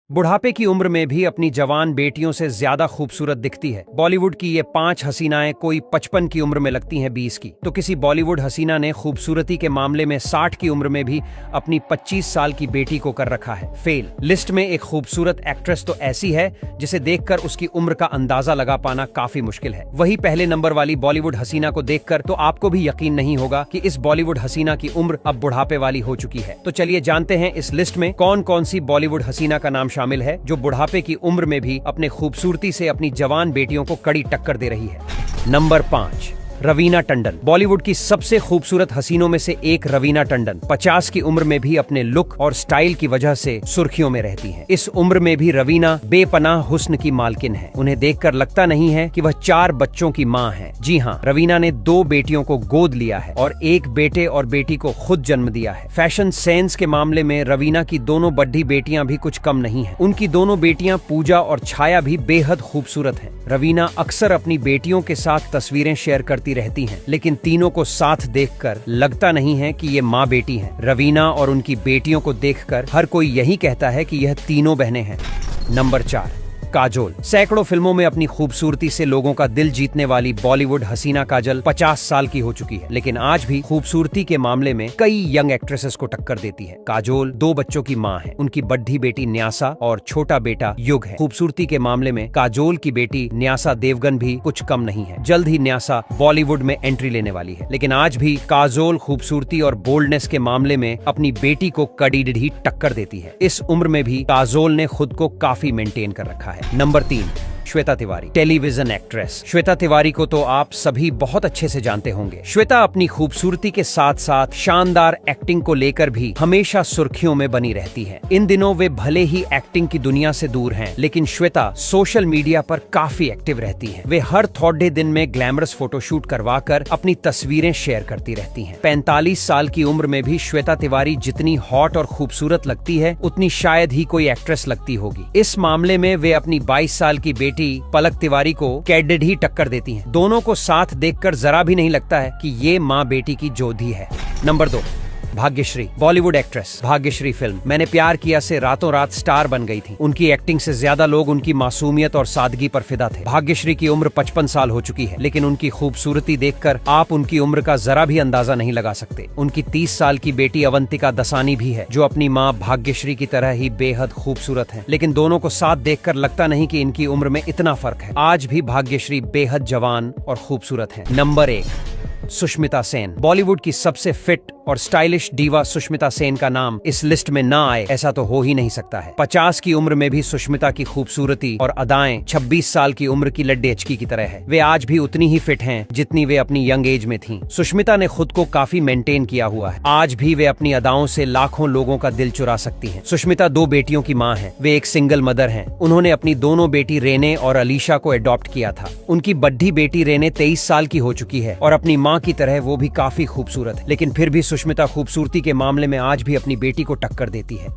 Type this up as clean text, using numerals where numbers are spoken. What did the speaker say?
बुढ़ापे की उम्र में भी अपनी जवान बेटियों से ज्यादा खूबसूरत दिखती है। बॉलीवुड की ये 5 हसीनाएं कोई 55 की उम्र में लगती हैं 20 की। तो किसी बॉलीवुड हसीना ने खूबसूरती के मामले में 60 की उम्र में भी अपनी 25 साल की बेटी को कर रखा है फेल। लिस्ट में एक खूबसूरत एक्ट्रेस तो ऐसी है जिसे देखकर उसकी उम्र का अंदाजा लगा पाना काफी मुश्किल है। वही पहले नंबर वाली बॉलीवुड हसीना को देखकर तो आपको भी यकीन नहीं होगा कि इस बॉलीवुड हसीना की उम्र अब बुढ़ापे वाली हो चुकी है। तो चलिए जानते हैं इस लिस्ट में कौन कौन सी बॉलीवुड हसीना का नाम शामिल है जो बुढ़ापे की उम्र में भी अपने खूबसूरती से अपनी जवान बेटियों को कड़ी टक्कर दे रही है। नंबर 5, रवीना टंडन। बॉलीवुड की सबसे खूबसूरत हसीनों में से एक रवीना टंडन 50 की उम्र में भी अपने लुक और स्टाइल की वजह से सुर्खियों में रहती हैं। इस उम्र में भी रवीना बेपनाह हुस्न की मालकिन है। उन्हें देखकर लगता नहीं है कि वह 4 बच्चों की मां है। जी हाँ, रवीना ने 2 बेटियों को गोद लिया है और एक बेटे और बेटी को खुद जन्म दिया है। फैशन सेंस के मामले में रवीना की दोनों बड़ी बेटियां भी कुछ कम नहीं है। उनकी दोनों बेटियां पूजा और छाया भी बेहद खूबसूरत है। रवीना अक्सर अपनी बेटियों के साथ तस्वीरें शेयर करती रहती हैं, लेकिन तीनों को साथ देखकर लगता नहीं है कि ये माँ बेटी हैं। रवीना और उनकी बेटियों को देखकर हर कोई यही कहता है कि यह तीनों बहनें हैं। नंबर 4, काजोल। सैकड़ों फिल्मों में अपनी खूबसूरती से लोगों का दिल जीतने वाली बॉलीवुड हसीना काजल 50 साल की हो चुकी है, लेकिन आज भी खूबसूरती के मामले में कई यंग एक्ट्रेसेस को टक्कर देती है। काजोल 2 बच्चों की मां है। उनकी बड़ी बेटी न्यासा और छोटा बेटा युग है। खूबसूरती के मामले में काजोल की बेटी न्यासा देवगन भी कुछ कम नहीं है। जल्द ही न्यासा बॉलीवुड में एंट्री लेने वाली है, लेकिन आज भी काजोल खूबसूरती और बोल्डनेस के मामले में अपनी बेटी को कड़ी टक्कर देती है। इस उम्र में भी काजोल ने खुद को काफी मेंटेन कर रखा है। Number 3, Shweta Tiwari. Television actress Shweta Tiwari को तो आप सभी बहुत अच्छे से जानते होंगे। श्वेता अपनी खूबसूरती के साथ साथ शानदार एक्टिंग को लेकर भी हमेशा सुर्खियों में बनी रहती है। इन दिनों वे भले ही एक्टिंग की दुनिया से दूर हैं, लेकिन श्वेता सोशल मीडिया पर काफी एक्टिव रहती हैं। वे हर थोड़े दिन में ग्लैमरस फोटोशूट करवाकर अपनी तस्वीरें शेयर करती रहती हैं। 45 साल की उम्र में भी श्वेता तिवारी जितनी हॉट और खूबसूरत लगती है, उतनी शायद ही कोई एक्ट्रेस लगती होगी। इस मामले में वे अपनी 22 साल की बेटी पलक तिवारी को कैडेड ही टक्कर देती हैं। दोनों को साथ देखकर जरा भी नहीं लगता है कि ये माँ बेटी की जोधी है। Number 2, Bhagyashree. Bollywood actress Bhagyashree film मैंने प्यार किया से रातों रात स्टार बन गई थी। उनकी एक्टिंग से ज्यादा लोग उनकी मासूमियत और सादगी पर फिदा थे। भाग्यश्री की उम्र 55 साल हो चुकी है, लेकिन उनकी खूबसूरती देखकर आप उनकी उम्र का जरा भी अंदाजा नहीं लगा सकते। उनकी 30 साल की बेटी अवंतिका दसानी भी है, जो अपनी माँ भाग्यश्री की तरह ही बेहद खूबसूरत है, लेकिन दोनों को साथ देखकर लगता नहीं कि इनकी उम्र में इतना फर्क है। आज भी भाग्यश्री बेहद जवान और खूबसूरत है। नंबर 1, सुष्मिता सेन। बॉलीवुड की सबसे फिट और स्टाइलिश डीवा सुष्मिता सेन का नाम इस लिस्ट में ना आए ऐसा तो हो ही नहीं सकता है। 50 की उम्र में भी सुष्मिता की खूबसूरती और अदाएं 26 साल की उम्र की लड्डेचकी की तरह है। वे आज भी उतनी ही फिट हैं जितनी वे अपनी यंग एज में थीं। सुष्मिता ने खुद को काफी मेंटेन किया हुआ है। आज भी वे अपनी अदाओं से लाखों लोगों का दिल चुरा सकती हैं। सुष्मिता 2 बेटियों की मां है। वे एक सिंगल मदर हैं। उन्होंने अपनी दोनों बेटी रेने और अलीशा को अडॉप्ट किया था। उनकी बड़ी बेटी रेने 23 साल की हो चुकी है और अपनी माँ की तरह वो भी काफी खूबसूरत है, लेकिन फिर भी सुष्मिता खूबसूरती के मामले में आज भी अपनी बेटी को टक्कर देती है।